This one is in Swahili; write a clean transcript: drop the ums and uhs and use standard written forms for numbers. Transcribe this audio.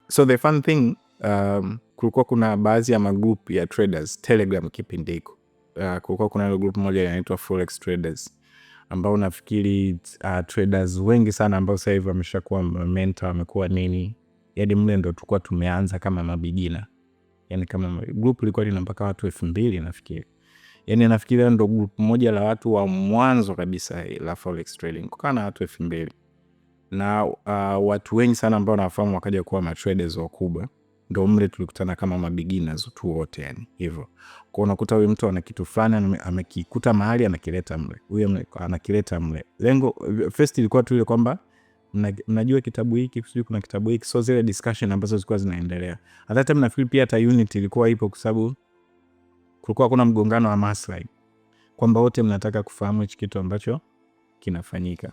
So the fun thing, kulikuwa kuna baadhi ya magroup ya traders Telegram kipindi hiko. Kulikuwa kuna group moja inaitwa Forex Traders, ambao nafikiri traders wengi sana ambao sasa hivi wameshakuwa mentor, wamekuwa nini, yaani mle ndo tulikuwa tumeanza kama mabigina. Yaani kama group ilikuwa lina mpaka watu 2000 nafikiri. Yaani nafikiri ndo group moja la watu wa mwanzo kabisa la Forex trading, kukaa na watu 2000. Na watu wengi sana ambao nafahamu wakaja kuwa matraders wakubwa, ndo mle tulikutana kama mabeginners tu wote, yani hivyo. Kwa unakuta huyu mtu ana kitu fulani amekikuta mahali anakileta mle, huyo anakileta mle. Lengo first ilikuwa tu ile kwamba mnajua kitabu hiki, sio kuna kitabu hiki, so zile discussion ambazo zilikuwa zinaendelea. Hata time nafikiri pia hata unit ilikuwa ipo, kwa sababu kulikuwa kuna mgongano wa maslahi kwamba wote mnataka kufahamu hichi kitu ambacho kinafanyika.